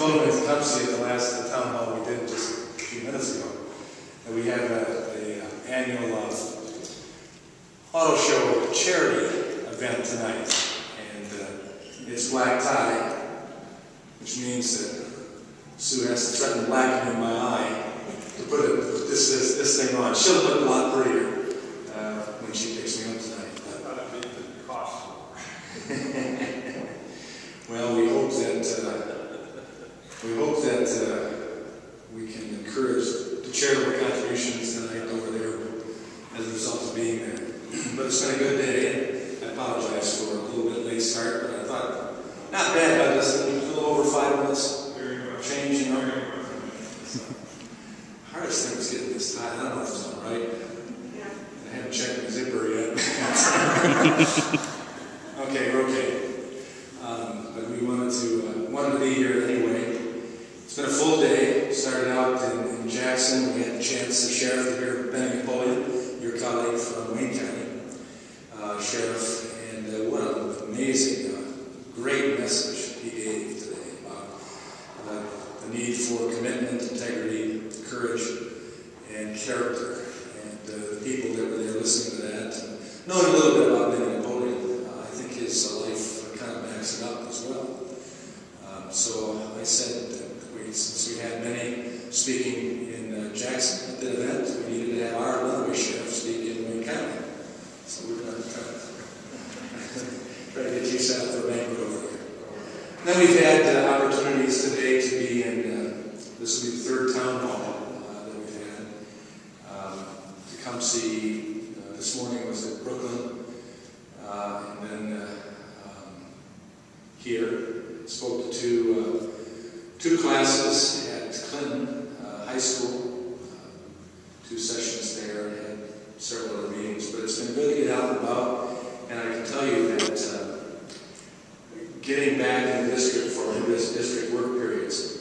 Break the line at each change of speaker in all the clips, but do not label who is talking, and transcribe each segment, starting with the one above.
told him at Tuxedo at the last Townhall we did just a few minutes ago that we have an annual auto show charity event tonight, and it's black tie, which means that Sue has to threaten blackening in my eye to put this thing on. She'll look a lot prettier when she picks me up tonight. Well, we hope that we can encourage the charitable contributions tonight over there as a result of being there. But it's been a good day. I apologize for a little bit late start, but I thought not bad. I just a little over 5 minutes. Change, you know. Hardest thing was getting this tied. I don't know if it's all right. Yeah. I haven't checked my zipper yet. Okay, we're okay. But we wanted to be here anyway. It's been a full day. Started out in Jackson. We had the chance to sheriff to hear Benny Napoleon, your colleague from Wayne County, sheriff, and what an amazing, great message he gave today about the need for commitment, integrity, courage, and character. And the people that were there listening to that, knowing a little bit about Benny Napoleon, I think his life kind of backs it up as well. So I said that since we had many speaking in Jackson at the event, we needed to have our runaway sheriff speak in Wayne County. So we're going to try to get you set up for a banquet over there. Then we've had opportunities today to be in, this will be the third town hall that we've had, to come see, this morning was at Brooklyn, and then here, spoke to two classes at Clinton High School, 2 sessions there, had several other meetings, but it's been good to get out and about, and I can tell you that getting back in the district for district work periods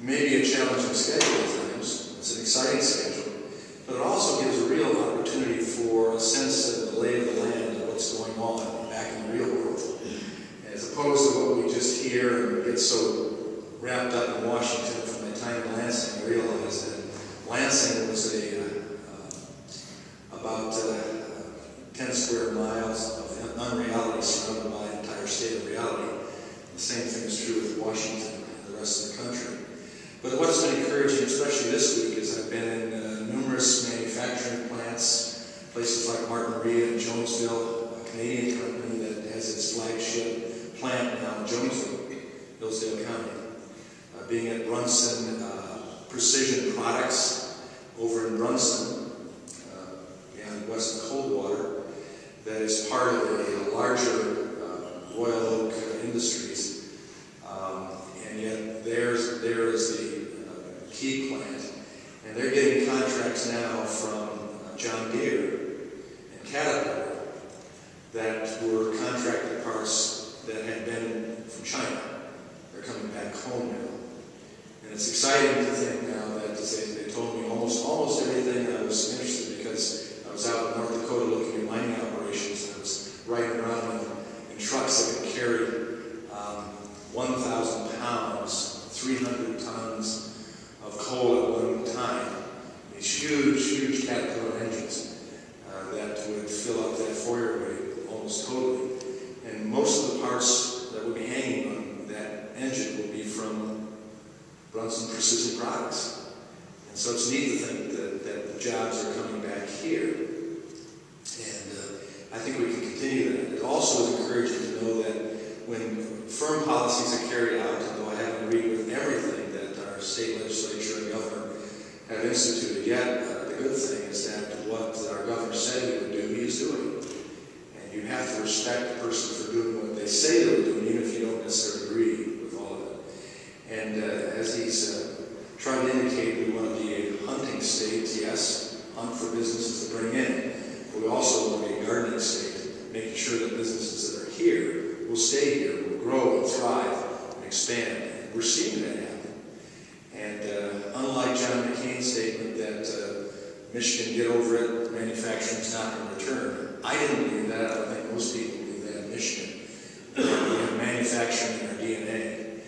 may be a challenging schedule at times. It's an exciting schedule, but it also gives a real opportunity for a sense of the lay of the land of what's going on back in the real world, as opposed to what we just hear and get so wrapped up in Washington from my time in Lansing. I realized that Lansing was about 10 square miles of unreality surrounded by an entire state of reality. The same thing is true with Washington and the rest of the country. But what's been encouraging, especially this week, is I've been in numerous manufacturing plants, places like Martin Marietta and Jonesville, a Canadian company that has its flagship plant now in Jonesville, Hillsdale County. Being at Brunson Precision Products over in Brunson, beyond West Coldwater, that is part of a larger Royal Oak Industries, and yet there is the key plant, and they're getting contracts now from John Deere and Caterpillar that were contracted parts that had been from China. They're coming back home now. And it's exciting to think now that they told me almost everything I was interested in, because I was out in North Dakota looking at mining operations, and I was riding around in trucks that could carry 1,000 pounds, 300 tons of coal at one time. These huge Caterpillar engines that would fill up that four-way almost totally. And most of the parts that would be hanging on that engine would be from Brunson Precision Products. And so it's neat to think that the jobs are coming back here. And I think we can continue that. It also is encouraging to know that when firm policies are carried out, although I haven't agreed with everything that our state legislature and governor have instituted yet, the good thing is that what our governor said he would do, he is doing. And you have to respect the person for doing what they say they'll do, even if you don't necessarily agree with all of it. And as he's trying to indicate, we want to be a hunting state, yes, hunt for businesses to bring in. But we also want to be a gardening state, making sure that businesses that are here will stay here, will grow and thrive and expand. And we're seeing that happen. And unlike John McCain's statement that Michigan, get over it, manufacturing is not going to return, I didn't believe that. I think most people believe that in Michigan. We have manufacturing in our DNA.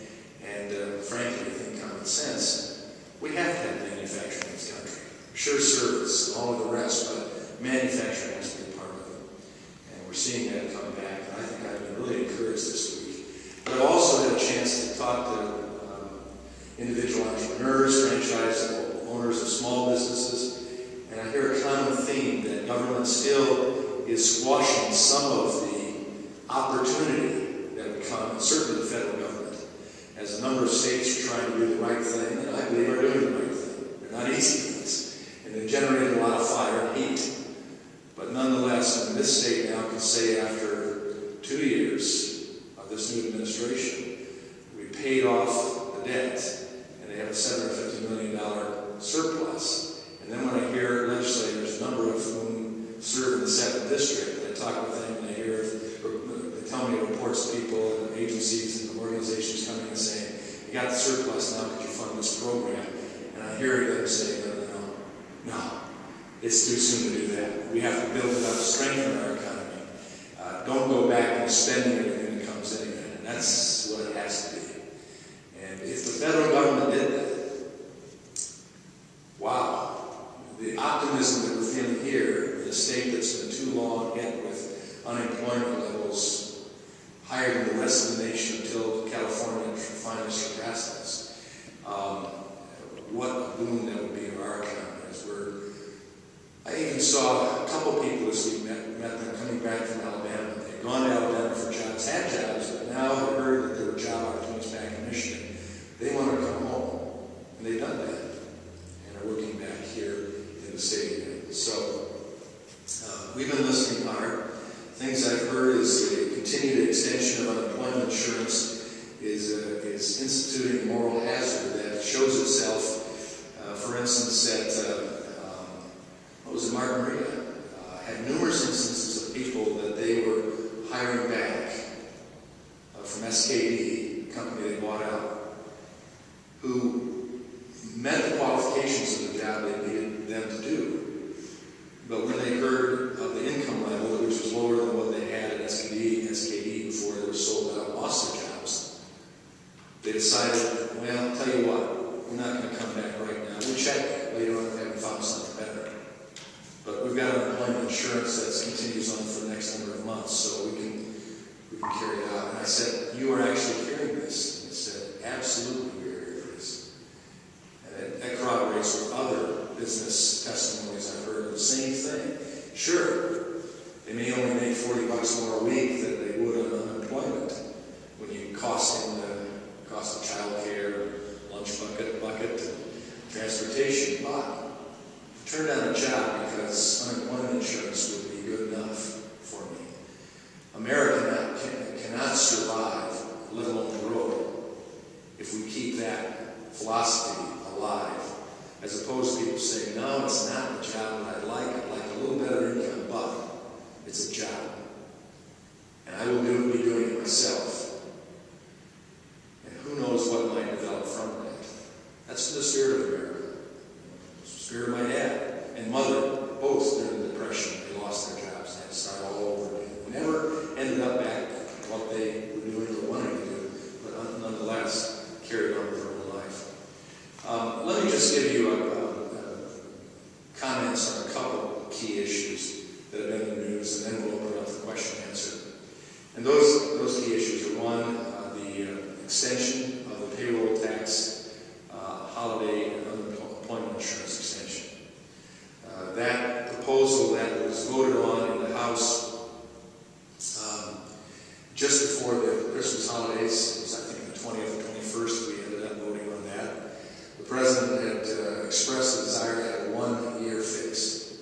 And frankly, I think common sense, we have to have manufacturing in this country. Sure, service and all of the rest, but manufacturing has to be a part of it. And we're seeing that come back, and I think I've been really encouraged this week. But I've also had a chance to talk to individual entrepreneurs, franchise owners of small businesses, and I hear a common theme that government still is squashing some of the opportunity that would come, and certainly the federal government, as a number of states are trying to do the right thing, and I believe are doing the right thing. They're not easy things, and they've generated a lot of fire and heat. But nonetheless, in this state now can say after 2 years of this new administration, we paid off the debt, and they have a $750 million surplus. And then when I hear legislators, a number of whom serve in the 2nd District, I talk with them and I hear, they tell me reports of people and agencies and organizations coming and saying, you got the surplus, now could you fund this program? And I hear them say, no, it's too soon to do that. We have to build it up, strengthen our economy. Don't go back and spending everything that comes in again. And that's what it has to be. And if the federal government did that, wow, the optimism that we're feeling here in a state that's been too long hit with unemployment levels higher than the rest of the nation until California finally surpassed us. What a boon that would be to our economy. I even saw a couple people this week, met them coming back from Alabama. They'd gone to Alabama for jobs, had jobs, but now they heard that there were job opportunities back in Michigan. They want to come home, and they've done that, and are working back here in the state again. So we've been listening hard. Things I've heard is the continued extension of unemployment insurance is instituting a moral hazard that shows itself, for instance, at what was it, Martin Maria, had numerous instances of people that they were hiring back from SKD, the company they bought out, who met the qualifications of the job they needed them to do. But when they heard of the income level, which was lower than what they had at SKD before they were sold out and lost their jobs, they decided, well, I'll tell you what, we're not going to come back right now. We'll check later on if we haven't found something better. But we've got unemployment insurance that continues on for the next number of months, so we can carry it out. And I said, you are actually hearing this? And he said, absolutely, we're hearing this. And that corroborates with other business testimonies I've heard of the same thing. Sure, they may only make $40 more a week than they would on unemployment when you cost in the cost of child care, lunch bucket, and transportation, but turn down a job because unemployment insurance would be good enough for me. America cannot survive, let alone grow, if we keep that philosophy alive, as opposed to people saying, no, it's not the job that I'd like a little better income, but it's a job. And I will be doing it myself. And who knows what might develop from that. That's the spirit of America. Spirit of my dad and mother, both during the Depression, they lost their jobs and had to start all over again. They never ended up back at what they were doing or wanting to do, but nonetheless carried on with their own life. Let me just give you comments on a couple key issues that have been in the news, and then we'll open up the question and answer. And those key issues are one, the extension of the payroll tax, holiday and unemployment insurance extension. That proposal that was voted on in the House just before the Christmas holidays, it was I think the 20th or 21st, we ended up voting on that. The President had expressed the desire to have a 1-year fix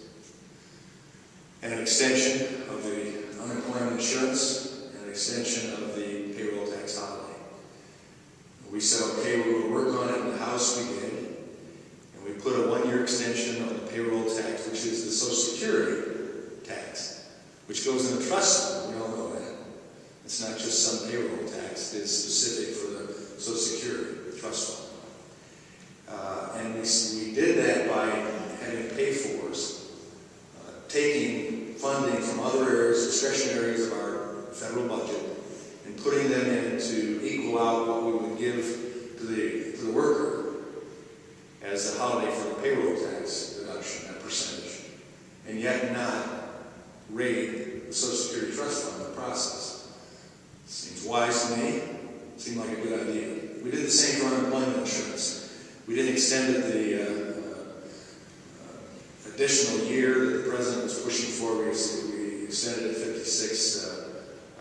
and an extension of the unemployment insurance and an extension of the payroll tax holiday. We said, okay, we will work on it in the House. We did. And we put a 1-year extension on the payroll tax, which is the Social Security tax, which goes in the trust fund. We all know that. It's not just some payroll tax. It's specific for the Social Security trust fund. And we did that by having pay-fors, taking funding from other areas, discretionary areas of our federal budget, and putting them in to equal out what we would give to the worker as a holiday for the payroll tax deduction, that percentage, and yet not raid the Social Security Trust Fund in the process. Seems wise to me. Seemed like a good idea. We did the same for unemployment insurance. We didn't extend it the additional year that the president was pushing for. We extended it 56,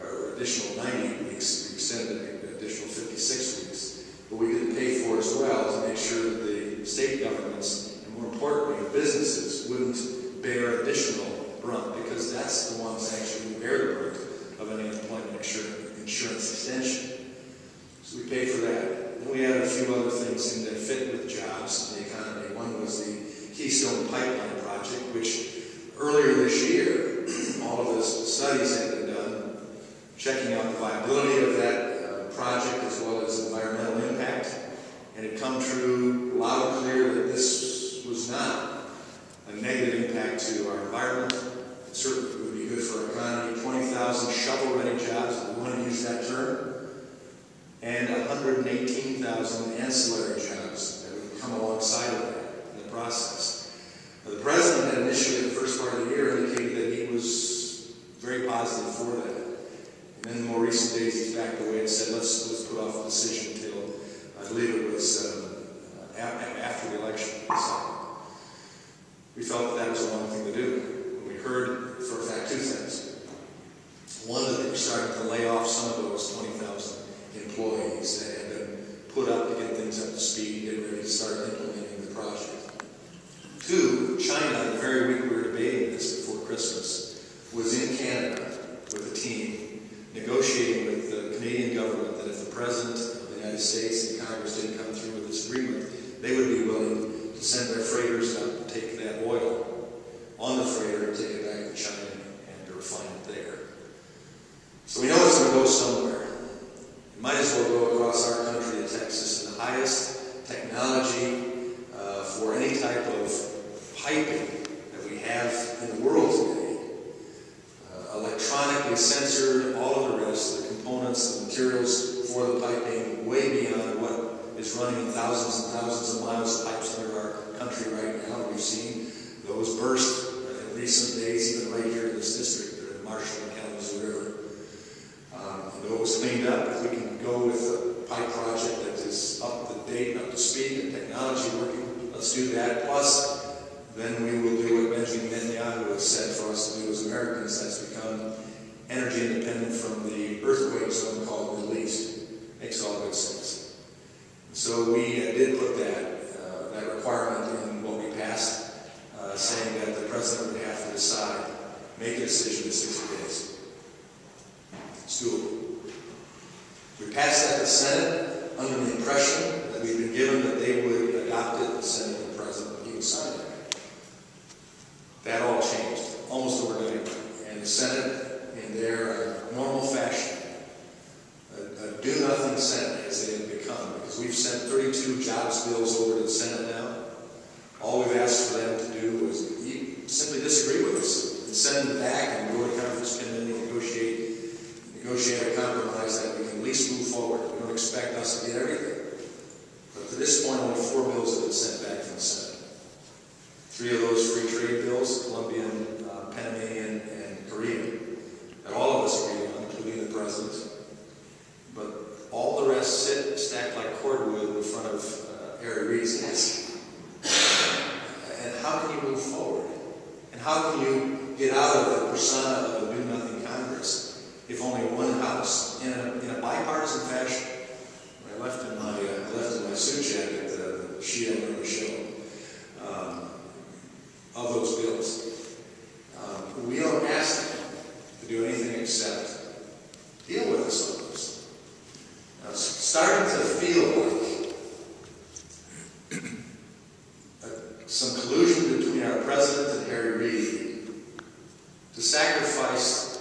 or additional 90 weeks. We extended it additional 56 weeks. But we didn't pay for it as well to make sure that the state governments, and more importantly, businesses, wouldn't bear additional brunt, because that's the ones that actually bear the brunt of any unemployment insurance extension. So we paid for that. Then we added a few other things in that fit with jobs in the economy. One was the Keystone Pipeline project, which earlier this year, all of the studies had been done, checking out the viability of that project as well as environmental impact, and it come true loud and clear that this was not a negative impact to our environment. It certainly would be good for our economy. 20,000 shovel-ready jobs, if we want to use that term, and 118,000 ancillary jobs that would come alongside of that in the process. The president had initially, the first part of the year, indicated that he was very positive for that. And then in more recent days, he's backed away and said, let's put off the decision until, I believe it was after the election. So we felt that was the wrong thing to do. We heard, for a fact, two things. One, that they were starting to lay off some of those 20,000 employees that had been put up to get things up to speed and get ready to start implementing the project. Two, China, the very week we were debating this before Christmas, was in Canada with a team negotiating with the Canadian government that if the President of the United States and Congress didn't come through with this agreement, they would be willing to send their freighters up to take that oil on the freighter and take it back to China and to refine it there. So we know it's going to go somewhere. It might as well go across our country to Texas, and the highest technology for any type of piping that we have in the world today. Electronically censored, all of the rest, the components, the materials for the piping, way beyond what is running in thousands and thousands of miles of pipes under our country right now. We've seen those burst in recent days, even right here in this district, in Marshall and Kalamazoo River. Though it was cleaned up, if we can go with a pipe project that is up to date, up to speed, and technology working, let's do that. Plus, then we will do what Benjamin Netanyahu has said for us to do as Americans, that's become energy independent from the earthquake zone called the Middle East. Makes all good sense. So we did put that requirement in what we passed, saying that the president would have to decide, make a decision in 60 days. It's doable. We passed that to the Senate under the impression that we'd been given that they would adopt it, the Senate and the President would even sign it. That all changed, almost overnight. And the Senate, in their normal fashion, a do-nothing Senate as they have become, because we've sent 32 jobs bills over to the Senate now. All we've asked for them to do was simply disagree with us and send it back and go to conference committee and negotiate a compromise that we can at least move forward. We don't expect us to get everything. But to this point, only 4 bills have been sent back from the Senate. 3 of those free trade bills, Colombian, Panamanian, and Korean, that all of us agree on, including the President. But all the rest sit stacked like cordwood in front of Harry Reid's desk. And how can you move forward? And how can you get out of the persona of a do-nothing Congress if only one House, in a bipartisan fashion? When I left in my suit jacket, the sheet I remember showing of those bills. We don't ask them to do anything except deal with us on those. Now, it's starting to feel like some collusion between our President and Harry Reid to sacrifice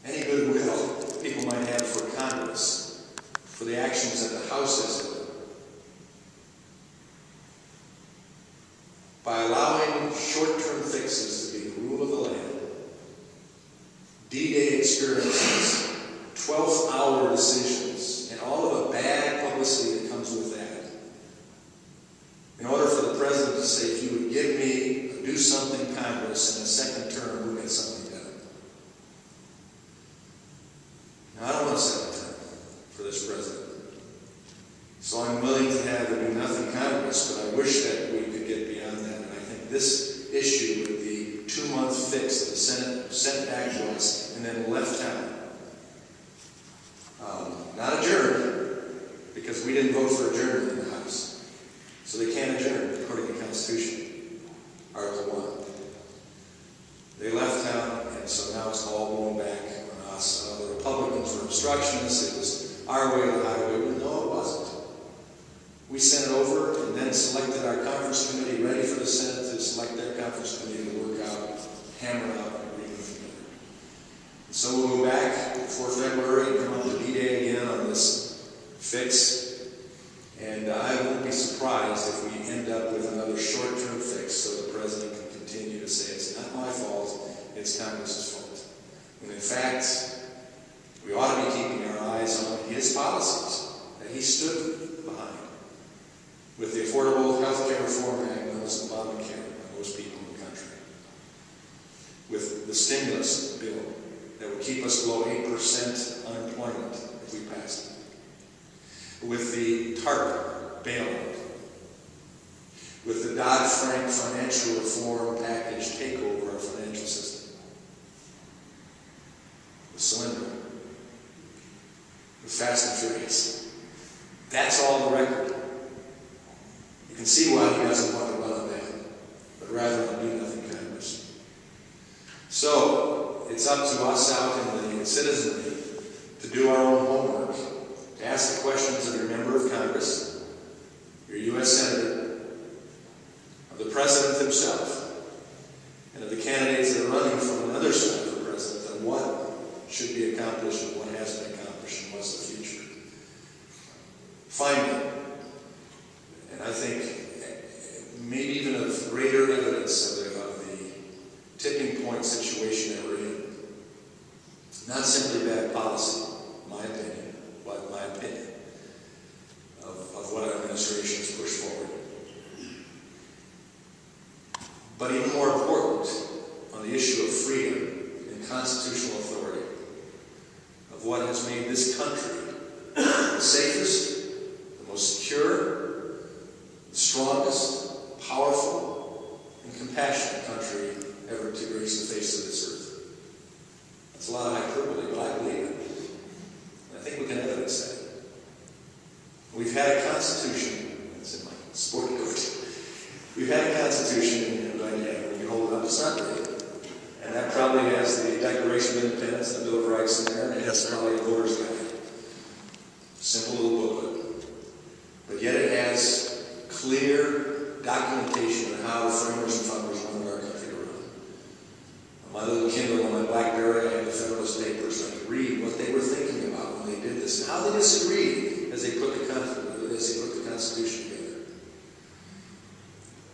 any goodwill people might have for Congress, for the actions that the House has done, by allowing short-term fixes to be the rule of the land, D-Day experiences, 12th hour decisions and all of the bad publicity that comes with that, in order for the president to say, if you would give me a do something Congress in a second term, we'll get something done. Now, I don't want a second term for this president. So I'm willing to have a do nothing Congress, but I wish that we could get beyond that. And I think this issue with the 2-month fix that the Senate sent back to us and then left town, not adjourned, because we didn't vote for adjournment in the House. So they can't adjourn, according to the Constitution, Article 1. They left town, and so now it's all going back on us. The Republicans were obstructionists. It was our way or the highway. No, it wasn't. We sent it over and then selected our conference committee, ready for the Senate to select their conference committee to work out, hammer out an agreement together. So we'll go back before February and come up to D-Day again on this fix. And I won't be surprised if we end up with another short-term fix so the president can continue to say it's not my fault, it's Congress's fault. And in fact, we ought to be keeping our eyes on his policies that he stood behind. With the Affordable Health Care Reform Act, known as Obamacare by most people in the country. With the stimulus bill that would keep us below 8% unemployment if we passed it. With the TARP bailout. With the Dodd-Frank financial reform package takeover our financial system. With Solyndra. With Fast and Furious. That's all the record. You can see why he doesn't want to run on that, but rather than do nothing Congress. So, it's up to us out in the citizenry to do our own homework, to ask the questions of your member of Congress, your U.S. Senator, of the President himself, and of the candidates that are running from another side for President, on what should be accomplished and what has been accomplished and what's the future. Finally, and I think maybe even of greater evidence of the tipping point situation that we're in. Not simply bad policy, in my opinion, but my opinion of what our administration has pushed forward. But even more important, on the issue of freedom and constitutional authority, of what has made this country the safest, the most secure, the strongest, powerful, and compassionate country ever to grace the face of this earth. That's a lot of hyperbole, but I believe it. And I think we can evidence that. We've had a constitution, that's in my sport coat. We've had a constitution, and when you hold it up, it's not big. And that probably has the Declaration of Independence and the Bill of Rights in there, and it has probably a voter's guide. Simple little booklet. But yet it has clear documentation of how the framers and funders wanted our country to run. On my little Kindle, on my BlackBerry, I had the Federalist Papers, so I could read what they were thinking about when they did this, and how they disagreed as they put the Constitution together.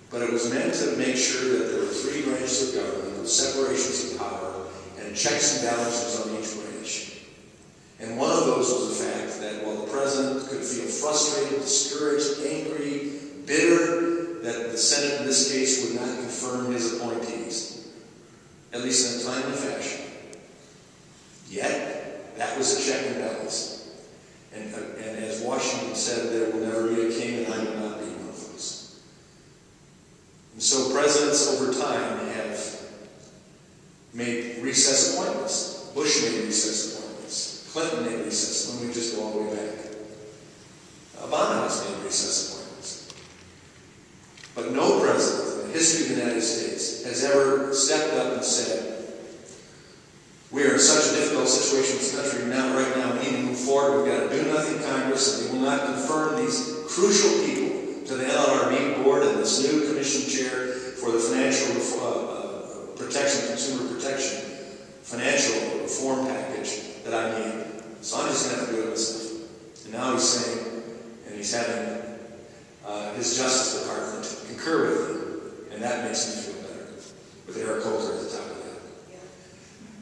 But it was meant to make sure that there were 3 branches of government, with separations of power, and checks and balances on each branch. And one of those was the fact that while the president could feel frustrated, discouraged, angry, bitter that the Senate in this case would not confirm his appointees, at least in a timely fashion. Yet, that was a check and balance. And as Washington said, there will never be a king, and I will not be one of those. And so presidents over time have made recess appointments. Bush made recess appointments. Clinton made recess, when we just go all the way back. Obama has made recess appointments. But no president in the history of the United States has ever stepped up and said, we are in such a difficult situation in this country now, right now, we need to move forward. We've got to do nothing Congress, and we will not confirm these crucial people to the NLRB board and this new commission chair for the financial protection, consumer protection, financial reform package that I need. So I'm just going to have to do it myself. And now he's saying, and he's having his Justice Department concur with him, and that makes me feel better. With Eric Holder at the top of that. Yeah.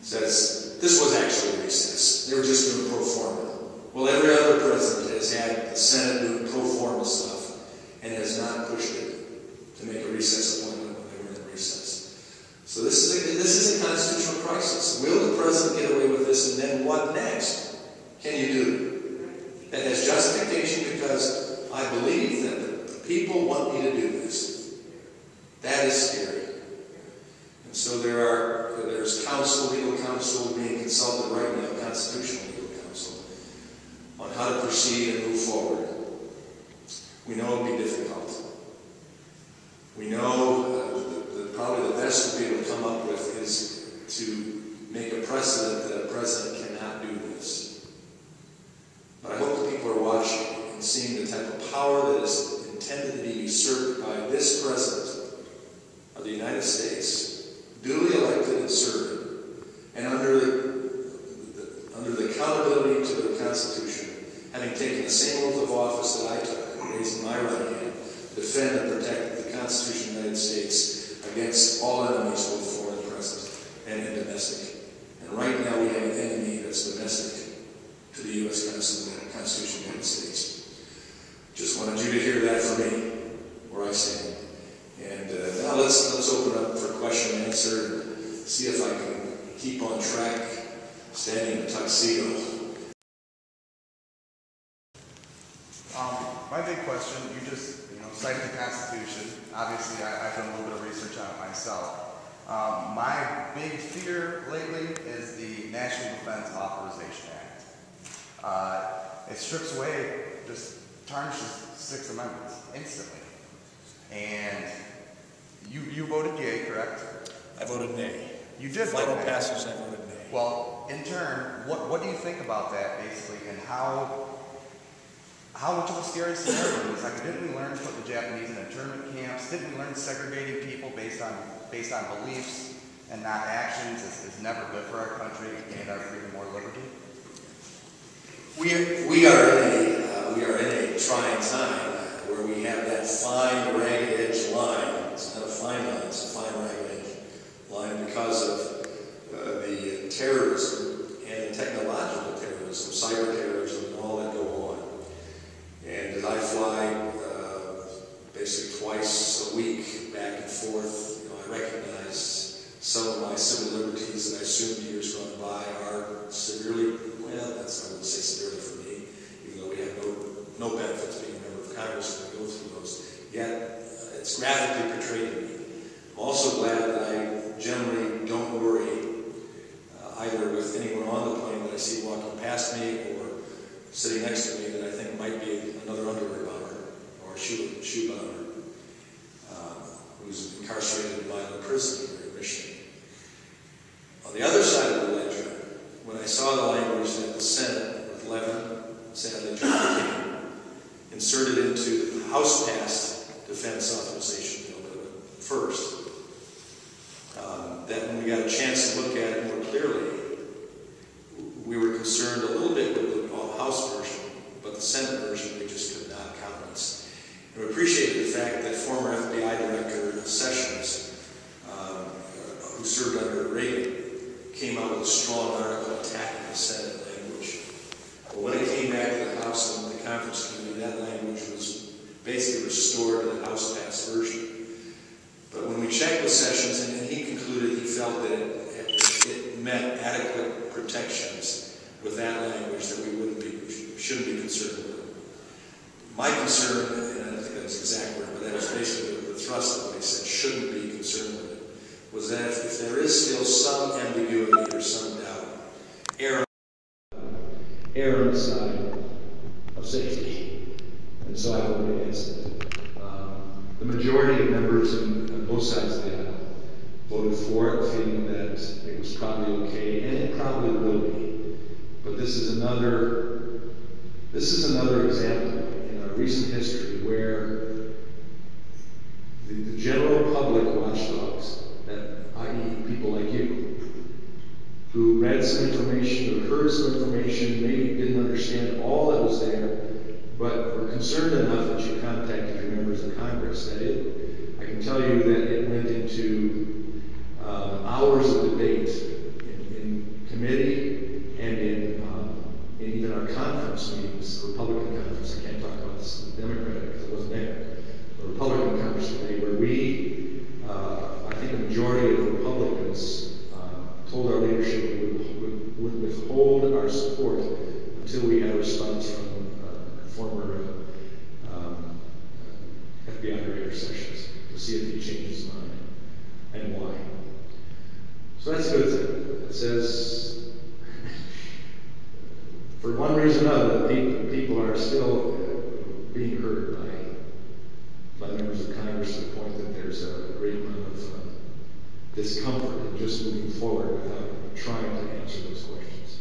Says, this was actually a recess. They were just doing pro forma. Well, every other president has had the Senate doing pro forma stuff and has not pushed it to make a recess appointment when they were in recess. So this is a constitutional crisis. Will the president get away with this, and then what next can you do? That has justification because I believe that the people want me to do this. That is scary. And so there's counsel, legal counsel being consulted right now, constitutional legal counsel, on how to proceed and move forward. We know it will be difficult. We know that probably the best we'll be able to come up with is to make a precedent that a president cannot do this. But I hope that people are watching and seeing the type of power that is intended to be usurped by this president of the United States, duly elected and serving, and under the accountability to the Constitution, having taken the same oath of office that I took, raising my right hand, defend and protect the Constitution of the United States against all enemies, both foreign and present, and domestic. And right now we have an enemy that's domestic to the U.S. Constitution of the United States. Just wanted you to hear that from me, where I stand. And now let's open up for question and answer and see if I can keep on track, standing in Tuxedo.
My big question, you just cited the Constitution. Obviously, I've done a little bit of research on it myself. My big fear lately is the National Defense Authorization Act. It strips away, just tarnishes 6 amendments instantly. And you voted yea, correct?
I voted nay.
You did vote
Final
nay.
passage, I voted nay.
Well, in turn, what do you think about that, basically, and how much of a scary scenario is? Like, didn't we learn to put the Japanese in internment camps? Didn't we learn segregating people based on beliefs and not actions is never good for our country and our freedom or liberty?
We are in a trying time where we have that fine ragged edge line. It's not a fine line; it's a fine ragged edge line because of the terrorism and the technological terrorism, cyber terrorism, and all that go on. And as I fly basically twice a week back and forth, I recognize some of my civil liberties that I assumed years gone by are severely, well, I wouldn't say severely for me, even though we have no benefits being a member of Congress when we go through those. Yet, it's graphically portrayed to me. I'm also glad that I generally don't worry either with anyone on the plane that I see walking past me or sitting next to me that I think might be another underwear bomber or a shoe bomber who's incarcerated in violent prison here in Michigan. On the other side of the ledger, when I saw the language that the Senate, with Levin, sadly John McCain, inserted into the House-passed defense authorization bill first, that when we got a chance to look at it more clearly, we were concerned a little bit with the House version, but the Senate version we just could not countenance. And we appreciated the fact that former FBI Director Sessions, who served under Reagan, came out with a strong article attacking the Senate language. But when it came back to the House and the conference committee, that language was basically restored to the House-passed version. But when we checked with Sessions, and he concluded he felt that it met adequate protections with that language that we shouldn't be concerned with. My concern, and I don't think that's exact word, but that was basically the thrust of what he said, shouldn't be concerned with it, was that if there is still some ambiguity or some doubt, err on the side of safety. And so I voted against it. The majority of members on both sides of the aisle voted for it, feeling that it was probably okay, and it probably will be. But this is another example in our recent history where the general public watchdogs, i.e. people like you, who read some information, who heard some information, maybe didn't understand all that was there, but were concerned enough that you contacted your members of Congress. I can tell you that it went into hours of debate in committee
conference, the Republican conference, I can't talk about this, the Democratic because I wasn't there, the Republican conference committee, where we, I think a majority of the Republicans told our leadership we would withhold our support until we had a response from former FBI Director Sessions to see if he changed his mind and why. So that's a good thing. It says, for one reason or another, people are still being heard by members of Congress to the point that there's a great amount of discomfort in just moving forward without trying to answer those questions.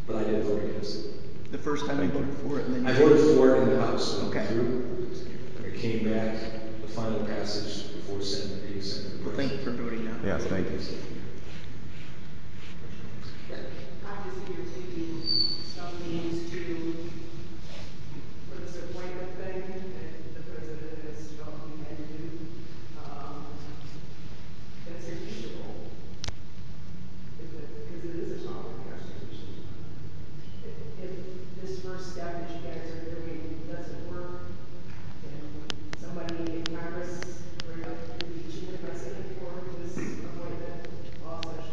But I did vote against it.
The first time I voted for it, and then
I voted for it in the House.
Okay.
It came back, the final passage before being sent to the
well, thank you for voting now.
Yes, thank you.
Obviously, you're taking some means for this appointment thing that the president has felt he had to do. That's unusual, because it is a topic of Constitution. If this first step that you guys are doing doesn't work, then somebody in Congress bring up the impeaching the president for this appointment while they were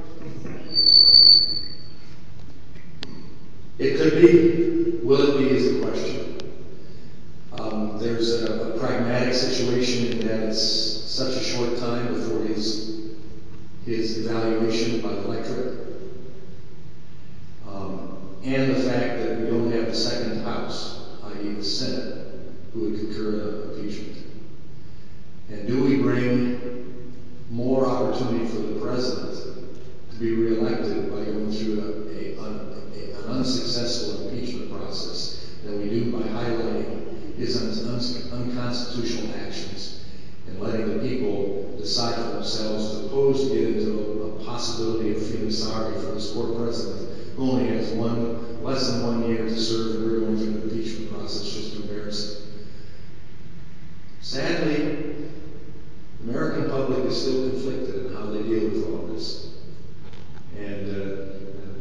supposed to be in the plan.
It could be. Will it be is the question. There's a pragmatic situation in that it's such a short time before his evaluation by the electorate. And the fact that we don't have the second house, i.e. the Senate, who would concur in impeachment. And do we bring more opportunity for the president to be reelected by going through an unsuccessful impeachment process than we do by highlighting his unconstitutional actions and letting the people decide for themselves, as opposed to get into a possibility of feeling sorry for this poor president who only has less than 1 year to serve, and we're going through an impeachment process just to embarrass him. Sadly, the American public is still conflicted in how they deal with all this. And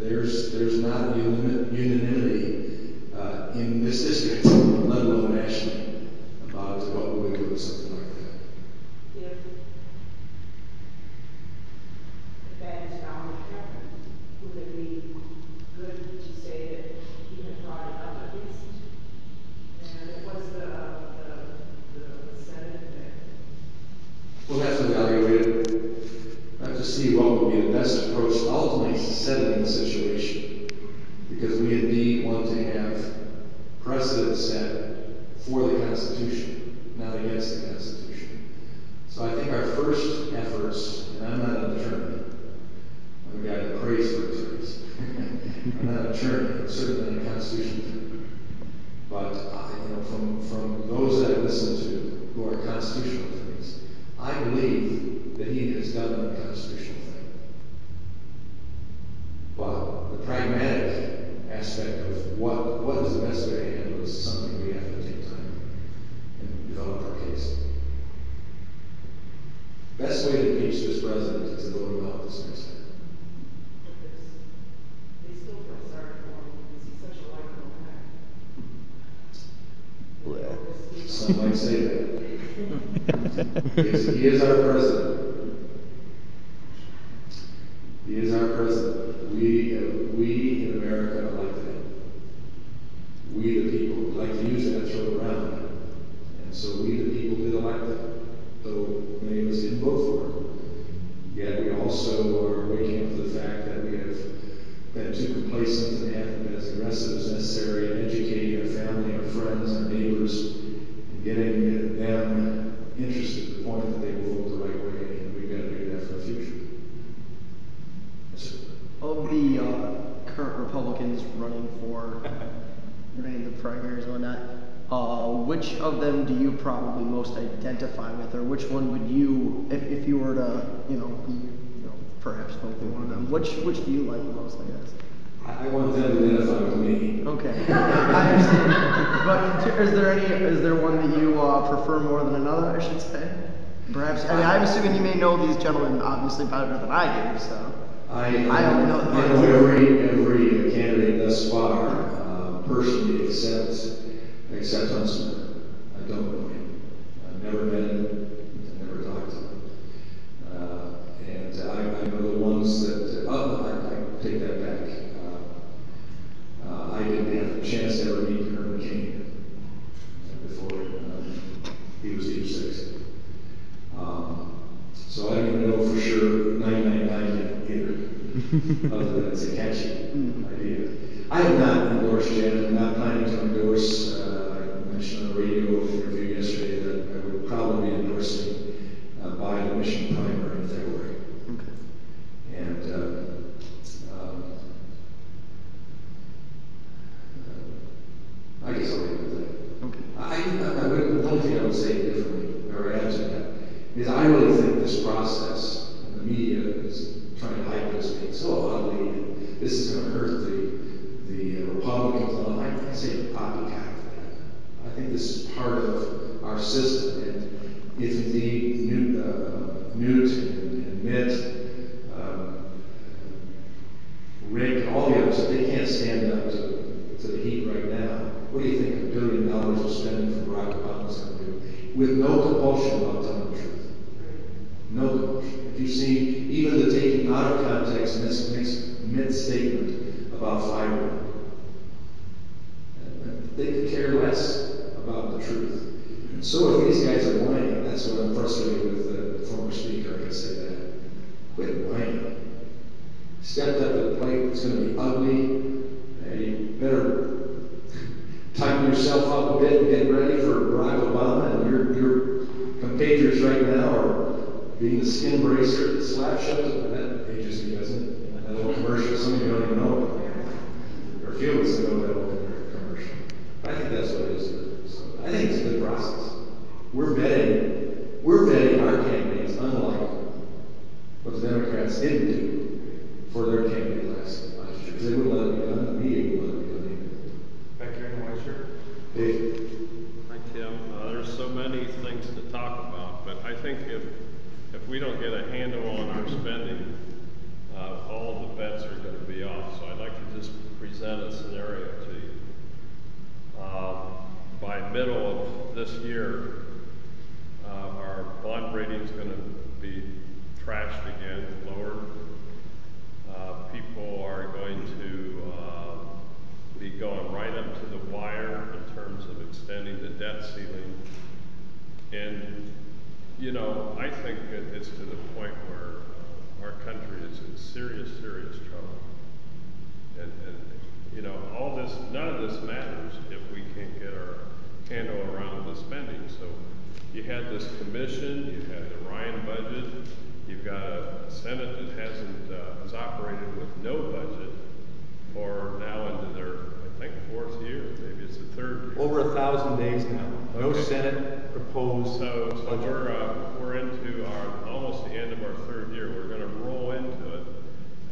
there's not unanimity in this district, let alone nationally, about what we would do with something like that.
If that is found to happen, would it be good to say that he had brought it up at least? And it was the Senate that...
We'll have to evaluate it. We'll have to see what would be the best approach to ultimately settling the situation. Because we indeed want to have precedent set for the Constitution, not against the Constitution. So I think our first efforts, and I'm not an attorney, I'm a guy that prays for attorneys. I'm not an attorney, I'm certainly not a constitutional attorney. But from those that I listen to who are constitutional attorneys, I believe that he has done a constitutional thing. But the pragmatic aspect of what is the best way to handle this is something we have to take time and develop our case. Best way to impeach this president is to vote him out this next time.
They still feel sorry for him because he's such a likable guy.
Some might say that. He is our president. He is our president. We in America elected him. We the people. We like to use that, throw it around. And so we the people did elect him, though many of us didn't vote for him. Yet we also are waking up to the fact that we have been too complacent and haven't been as aggressive as necessary in educating our family, our friends, our neighbors, and getting them interested to the point that they will vote the right way, and we've got to do that for the future.
Of the current Republicans running in the primaries and whatnot, which of them do you probably most identify with, or which one would you, if you were to, perhaps vote for one of them, which do you like the most, I guess?
I want them to identify with me.
Okay, I understand. But is there one that you prefer more than another, I should say? Perhaps. I mean, I'm assuming you may know these gentlemen obviously better than I do, so.
I only know every candidate thus far. personally accept Huntsman. I don't know him. I've never met him. I've never talked to him. And I know the ones that, I take that back. I didn't have a chance to ever meet Herman King before he was Deep Six. So I don't even know for sure 999 either, other than it's a catchy idea. I have not endorsed yet. I'm not planning to endorse. I mentioned on the radio interview yesterday that I would probably be endorsing by the mission primary in February.
Okay.
And I guess I'll leave it at that.
Okay.
The only thing I would say differently, or add to that, is I really think this process, and the media is trying to hype this being so ugly, and this is going to hurt the Republicans. I say copycat of that. I think this is part of our system, and if indeed Newt and Mitt, Rick, and all the others, if they can't stand up to the heat right now, what do you think $1 billion of spending for Barack Obama is going to do? With no compulsion about telling the truth. No compulsion. If you see even the taking out of context Mitt's statement about fiber, they could care less about the truth. And so if these guys are whining, that's what I'm frustrated with the former speaker, I can say that. Quit whining. Stepped up to the plate, it's going to be ugly, and you better tighten yourself up a bit and get ready for Barack Obama, and your compatriots right now are being the skin bracer that slaps shut that ages me, doesn't it? That little commercial, some of you don't even know it. Or a few of us know that little commercial. I think that's what it is. So I think it's a good process. We're betting our campaigns, unlike what the Democrats didn't do for their campaign last year, because they wouldn't let it be done, the media wouldn't let it be done either.
Back here in the white shirt.
Dave?
Hi, Tim. There's so many things to talk about, but I think if we don't get a handle on our spending, all the bets are going to be off. So I'd like to just present a scenario to you. By middle of this year, our bond rating is going to be trashed again, lowered. People are going to be going right up to the wire in terms of extending the debt ceiling. And, you know, I think it's to the point where our country is in serious, serious trouble. And you know, all this, none of this matters if we can't get our handle around the spending. So you had this commission, you had the Ryan budget, you've got a Senate that has operated with no budget for now into their, I think, 4th year, maybe it's the 3rd year.
Over 1,000 days now. No
Okay.
Senate proposed.
So we're into almost the end of our 3rd year. We're going to roll into it,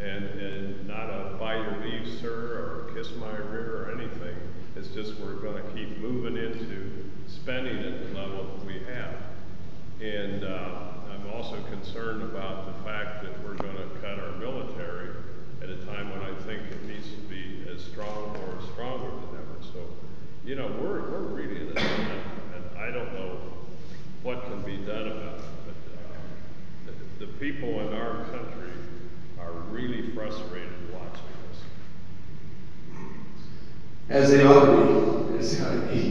and not a by your leave, sir, or kiss my rear or anything. It's just we're going to keep moving into spending at the level that we have. And I'm also concerned about the fact that we're going to cut our military at a time when I think it needs to be as strong or stronger than ever. So, you know, we're really in a dilemma, and I don't know what can be done about it. But the people in our country are really frustrated watching this.
As they ought to be. As they ought to be.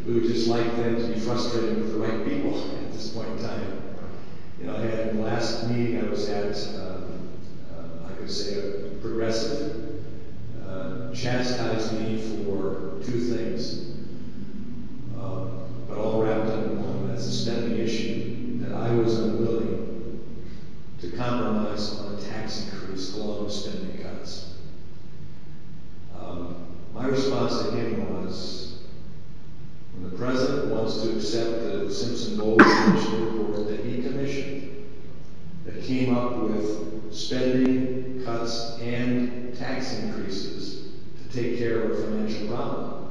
We would just like them to be frustrated with the right people at this point in time. You know, I had in the last meeting I was at, I could say a progressive, chastised me for 2 things, but all wrapped up in one. That's a spending issue that I was unwilling to compromise on a tax increase along with spending cuts. My response to him was, when the president wants to accept the Simpson-Bowles Commission report that he commissioned, that came up with spending cuts and tax increases to take care of a financial problem,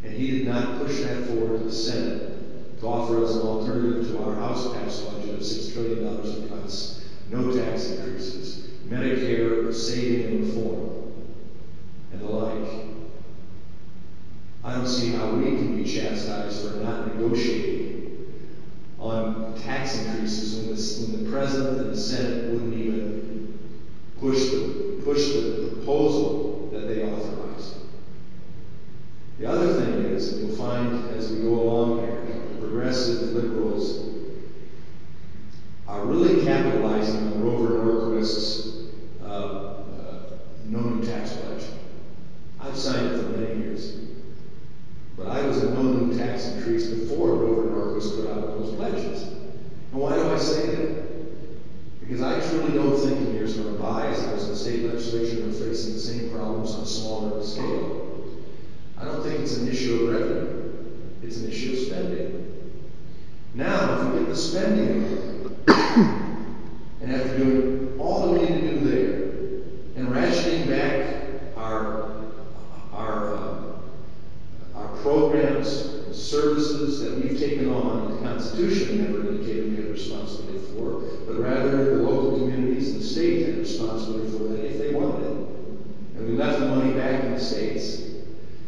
and he did not push that forward to the Senate to offer us an alternative to our House-passed budget of $6 trillion in cuts, no tax increases, Medicare saving and reform, and the like. I don't see how we can be chastised for not negotiating on tax increases when the President and the Senate wouldn't even push the proposal that they authorized. The other thing is, you'll find as we go along here, the progressive liberals are really capitalizing on Rover Norquist's no new tax pledge. I've signed it for many years. But I was a no new tax increase before Rover Norquist put out those pledges. And why do I say that? Because I truly don't think in years gone by, as I was in the state legislature, we're facing the same problems on a smaller scale. I don't think it's an issue of revenue. It's an issue of spending. Now, if we get the spending and after doing all that we need to do there, and ratcheting back our programs, services that we've taken on, the Constitution never indicated we had responsibility for, but rather the local communities and the state had responsibility for that if they wanted it. And we left the money back in the states.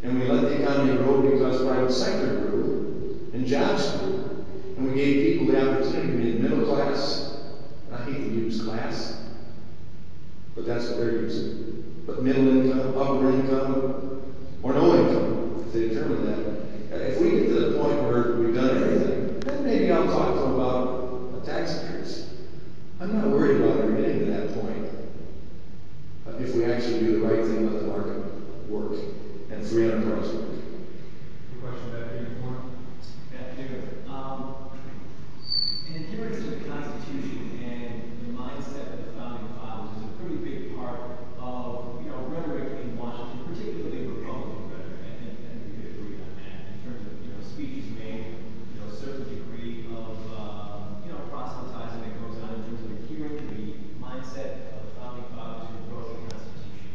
And we let the economy grow because private sector grew and jobs grew. And we gave people the opportunity to be in the middle class. And I hate to use class, but that's what they're using. But middle income, upper income, or no income, if they determine that. If we get to the point where we've done everything, then maybe I'll talk to them about a tax increase. I'm not worried about ever getting to that point if we actually do the right thing, let the market work, and free enterprise work.
Question back here in the front.
In adherence to the Constitution and the mindset of the founding fathers is a pretty big part of rhetoric in Washington, particularly Republican rhetoric. I think we could agree on that in terms of speeches made, a certain degree of proselytizing that goes on in terms of adhering to the mindset of the founding fathers who wrote the Constitution.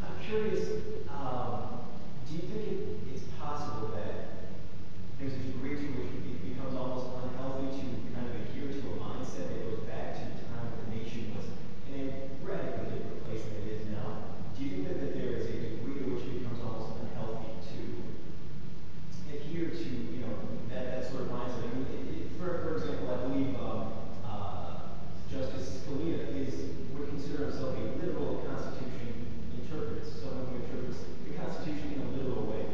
I'm curious, do you think it's possible that there's a degree to which it becomes almost unhealthy to kind of adhere to a mindset that goes back to the time when the nation was in a radically different place than it is now? Do you think that there is a degree to which it becomes almost unhealthy to adhere to that sort of mindset? I mean, for example, I believe Justice Scalia would consider himself a literal Constitution interpreter, someone who interprets the Constitution in a literal way.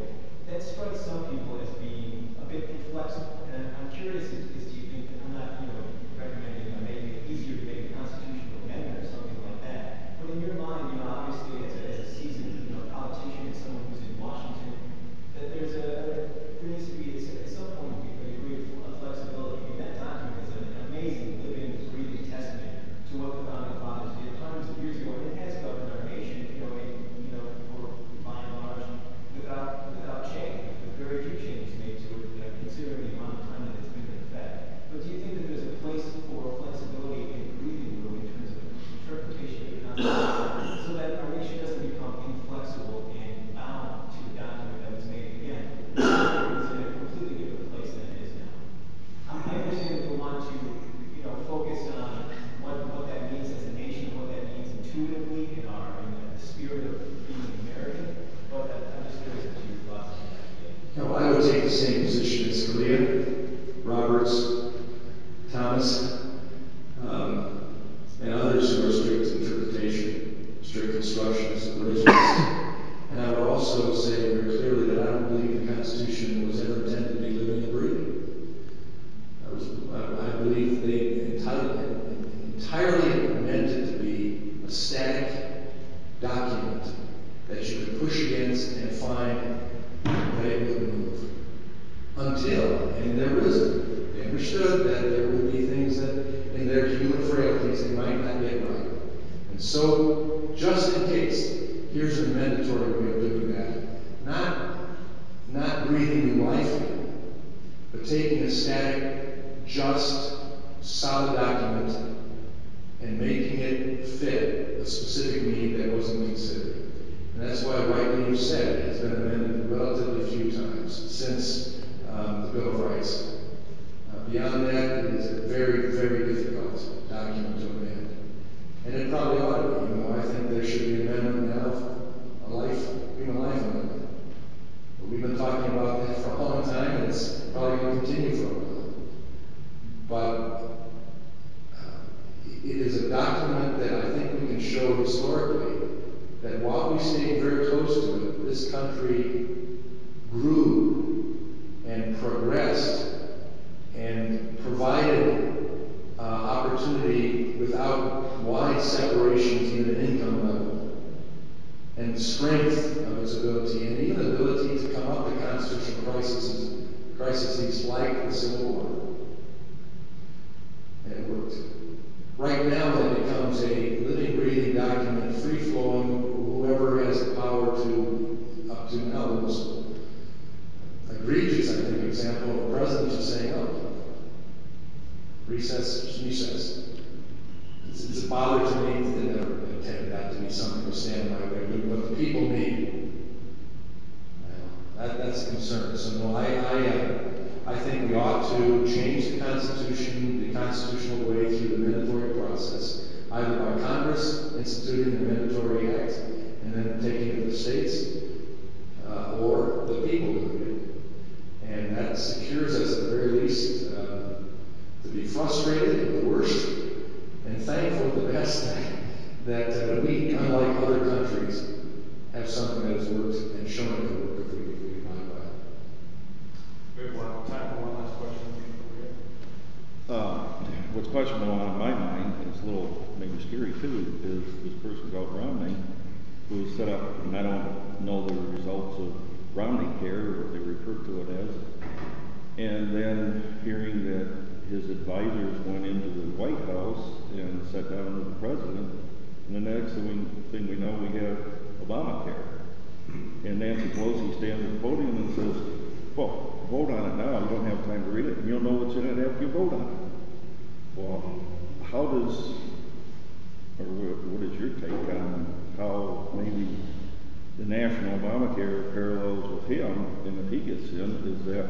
That strikes some people as being a bit inflexible, and I'm curious do you think, I'm not recommending making it easier to make a constitutional amendment or something like that, but in your mind, obviously as a seasoned politician and someone who's in Washington, that there needs to be at some point a degree of flexibility. I mean, that document is an amazing, living, breathing testament to what the founding fathers did hundreds of years ago, and it has governed our nation, for by and large, without change, with very few changes made to it, considering the amount of time that it's been in effect. But do you think that there's a place for flexibility and breathing room in terms of interpretation of the Constitution, so that our nation doesn't become inflexible and bound to a document that was made again? It's in a completely different place than it is now. I understand that we want to, focus on what that means as a nation, what that means intuitively in the spirit of being American. But I'm just curious as to your thoughts on that.
No, I would take the same position as Scalia, Roberts, Thomas, and others who are strict interpretation, strict constructionists, originalists. And I would also say very clearly that I don't believe the Constitution was ever intended to be living and breathing. I believe they entirely meant it to be a static document that you could push against and find that it would move. Until, and there isn't, they understood that there would be things that in their human frailties they might not get right. And so, just in case, here's a mandatory way of doing that. Not breathing new life in, but taking a static, just, solid document and making it fit a specific need that wasn't considered. And that's why, rightly you said, it has been amended relatively few times since the Bill of Rights. Beyond that, it is a very, very difficult document to amend. And it probably ought to be. I think there should be an amendment now, human life amendment. We've been talking about that for a long time, and it's probably going to continue for a while. But it is a document that I think we can show historically that while we stayed very close to it, this country grew and progressed and provided opportunity without wide separations in an income level, and strength of its ability, and even ability to come up to constitutional crises like the Civil War. And it worked. Right now, it becomes a living, breathing document, free-flowing. Whoever has the power to, up to now, the most egregious, I think, example of a president just saying, "Oh, recess, recess." It's a bother to me that they never intended that to be something to stand by way, but what the people need. That's a concern. So no, I think we ought to change the Constitution, the constitutional way through the mandatory process, either by Congress instituting the mandatory act and then taking it to the states, or the people doing it. And that secures us at the very least to be frustrated at the worst, and thankful at the best that we, unlike other countries, have something that has worked and shown it to work if we abide by it.
We have time for one last question.
What's questionable on my mind, and it's a little maybe scary too, is this person's out Romney who set up, and I don't know the results of Romney Care, or what they refer to it as, and then hearing that his advisors went into the White House and sat down with the president, and the next thing we know, we have Obamacare. And Nancy Pelosi stands at the podium and says, "Well, vote on it now. You don't have time to read it, and you'll know what's in it after you vote on it." Well, how does, or what is your take on how maybe the national Obamacare parallels with him, and if he gets in, is that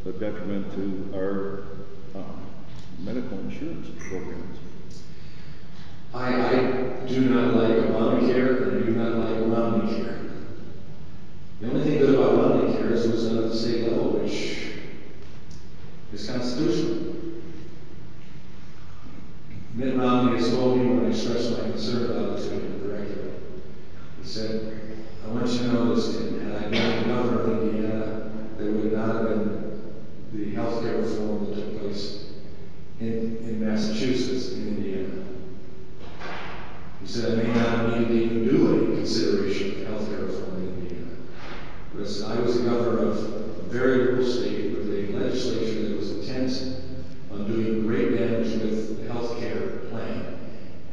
a detriment to our medical insurance programs?
I do not like Obamacare, and I do not like Romneycare. The only thing good about Romneycare is it was done at the state level, which is constitutional. Mitt Romney has told me when I expressed my concern about it to him directly. He said, "I want you to know this, Tim, had I been the governor of Indiana, there would not have been the health care reform that took place in Massachusetts, in Indiana." He said, "I may not need to even do any consideration of health care reform in Indiana." Because I was the governor of a very liberal state with a legislature that was intent on doing great damage with the health care plan.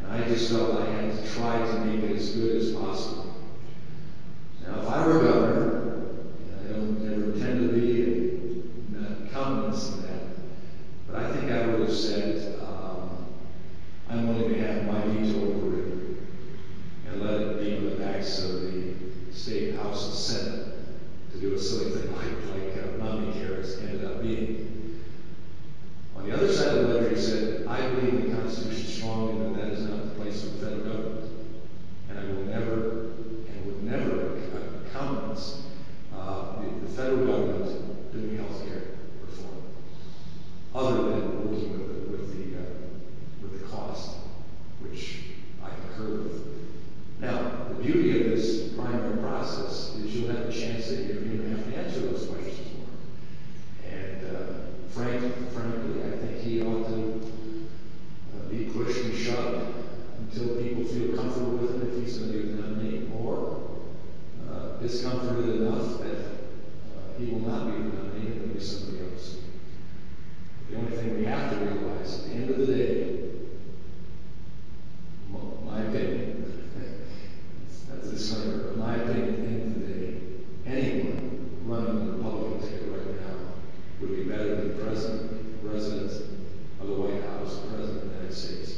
And I just felt I had to try to make it as good as possible. Now, if I were governor, and I don't ever intend to be, and not countenance that, but I think I would have said, I'm willing to have my veto overridden and let it be on the backs of the state House and Senate to do a silly thing like Romneycare has ended up being. On the other side of the ledger, he said, "I believe in the Constitution strongly, but that is not the place of the federal government. And I will never, and would never countenance the federal government doing health care reform, other than working with the cost, which I concur with." Now, the beauty of this primary process is you'll have a chance that you're going to have to answer those questions more. And frankly, I think he ought to be pushed and shoved until people feel comfortable with him if he's going to be the nominee, or discomforted enough that he will not be the nominee and it'll be somebody else. The only thing we have to realize at the end of the day, my opinion, that's a disclaimer, but my opinion, at the end of the day, anyone running the Republican ticket right now would be better than the president of the White House, the president of the United States.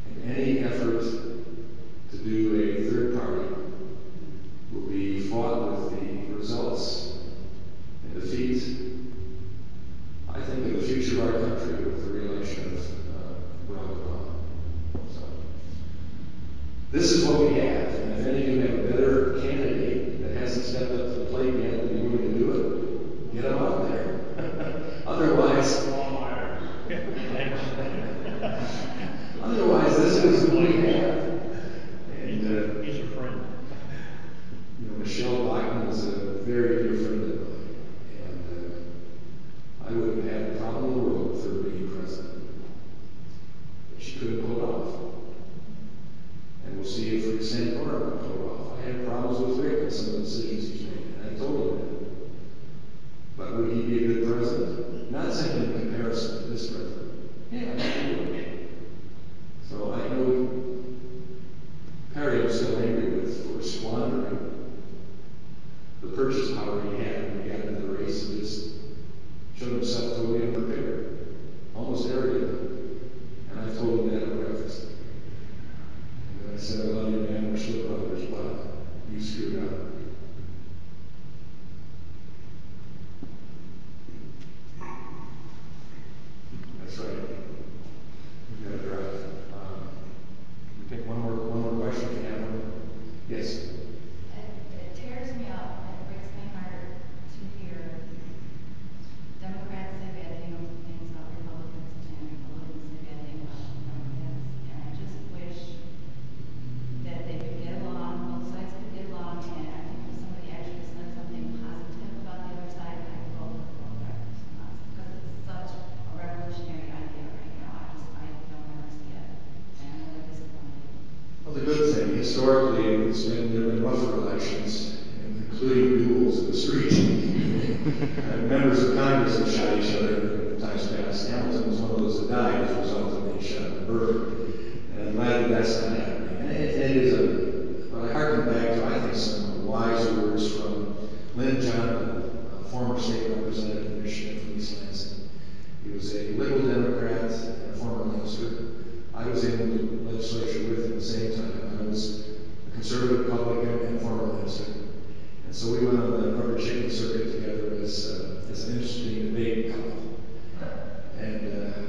And any effort to do a third party will be fought with the results and defeat, I think, of the future of our country with the re-election of historically, it's been, there have been rougher elections, including duels in the street. Members of Congress have shot each other in times past. Hamilton was one of those that died as a result of being shot in the Burg. And I'm glad that that's not happening. And it is but I harken back to, I think, some wise words from Lynn John, a former state representative in Michigan from East Lansing. He was a liberal Democrat and a former minister. I was in the legislature with him at the same time. I was a conservative Republican and former minister. And so we went on the rubber chicken circuit together as an interesting debate couple. And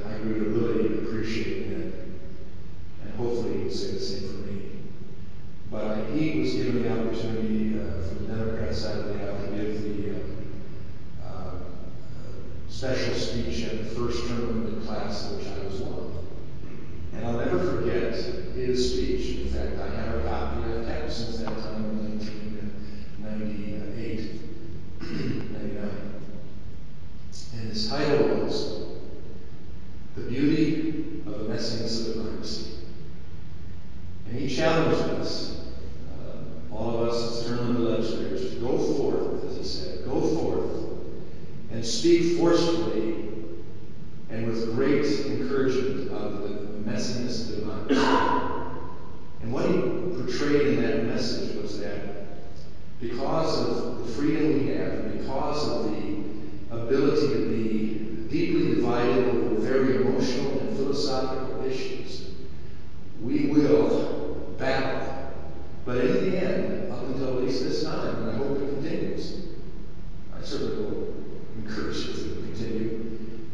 I grew to really appreciate that. And hopefully he would say the same for me. But he was given the opportunity from the Democrat side of the aisle to give the special speech at the first term in class in which I was one. And I'll never forget his speech. In fact, I have a copy. I've had it since that time in 1998, 99. And his title was The Beauty of the Messiness of Democracy. And he challenged us, all of us as term legislators, to go forth, as he said, go forth and speak forcefully and with great encouragement of the messiness of democracy. And what he portrayed in that message was that because of the freedom we have, and because of the ability to be deeply divided over very emotional and philosophical issues, we will battle. But in the end, up until at least this time, and I hope it continues, I certainly will encourage you to continue,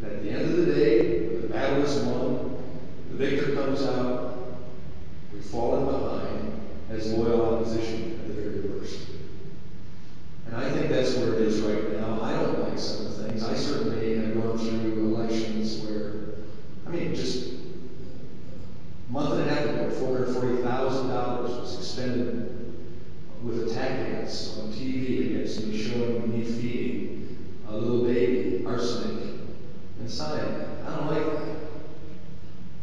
that at the end of the day, when the battle is won, the victor comes out, we've fallen behind as loyal opposition at the very worst. And I think that's where it is right now. I don't like some of the things. I certainly have gone through elections where, just a month and a half ago, $440,000 was expended with attack ads on TV against me, showing me feeding a little baby arsenic and cyanide. I don't like that.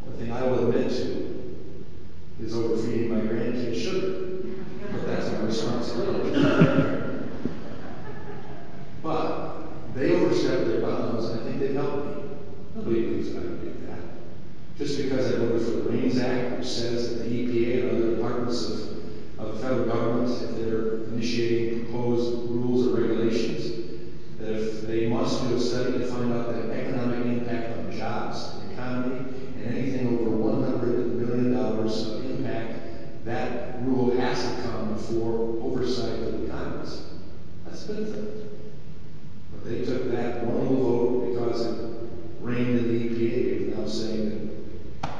One thing I will admit to is overfeeding my grandkids sugar. But that's my responsibility. But they overstepped their bounds, and I think they've helped me. Nobody believes I would do that. Just because I voted for the RAINS Act, which says that the EPA and other departments of the federal government, if they're initiating proposed rules or regulations, that if they must do a study to find out the economic impact on jobs, the economy, and anything over $100 million of impact, that rule has to come before oversight of the Congress. That's a good thing. But they took that one little vote because it reigned in the EPA and now saying that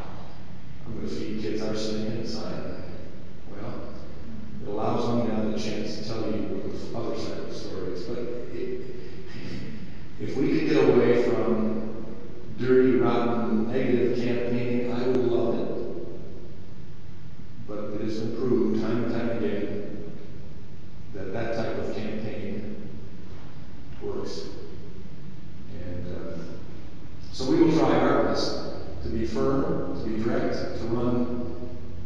I'm going to feed kids arsenic and cyanide. Well, it allows me now the chance to tell you what the other side of the story is. But if we could get away from dirty, rotten, negative campaigning, I would love it. But it has been proved time and time again that that type of campaign works. And so we will try our best to be firm, to be direct, to run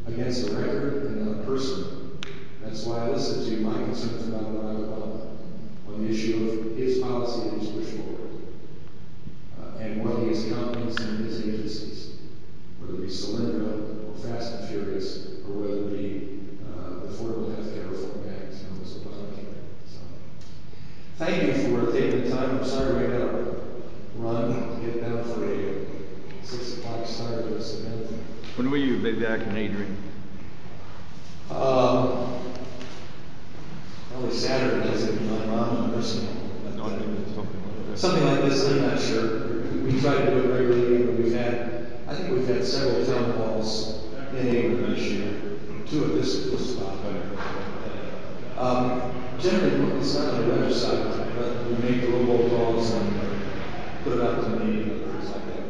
against a record and a person. That's why I listened to my concerns about Barack Obama on the issue of his policy that he's pushed forward and what he has countenanced in his agencies, whether it be Solyndra or Fast and Furious, or whether it be the Affordable Health Care Reform Act, known as Obamacare. So, thank you for taking the time. I'm sorry I got to run to get down for a 6 o'clock start of this event.
When will you be back in Adrian?
Probably Saturday, as in my mom nursing home. Something like this, I'm not sure. We try to do it regularly, but I think we've had several town halls in Adrian this year. 2 at this spot. Generally, it's not on the website, but we make the robo calls and put it out to me and things like that.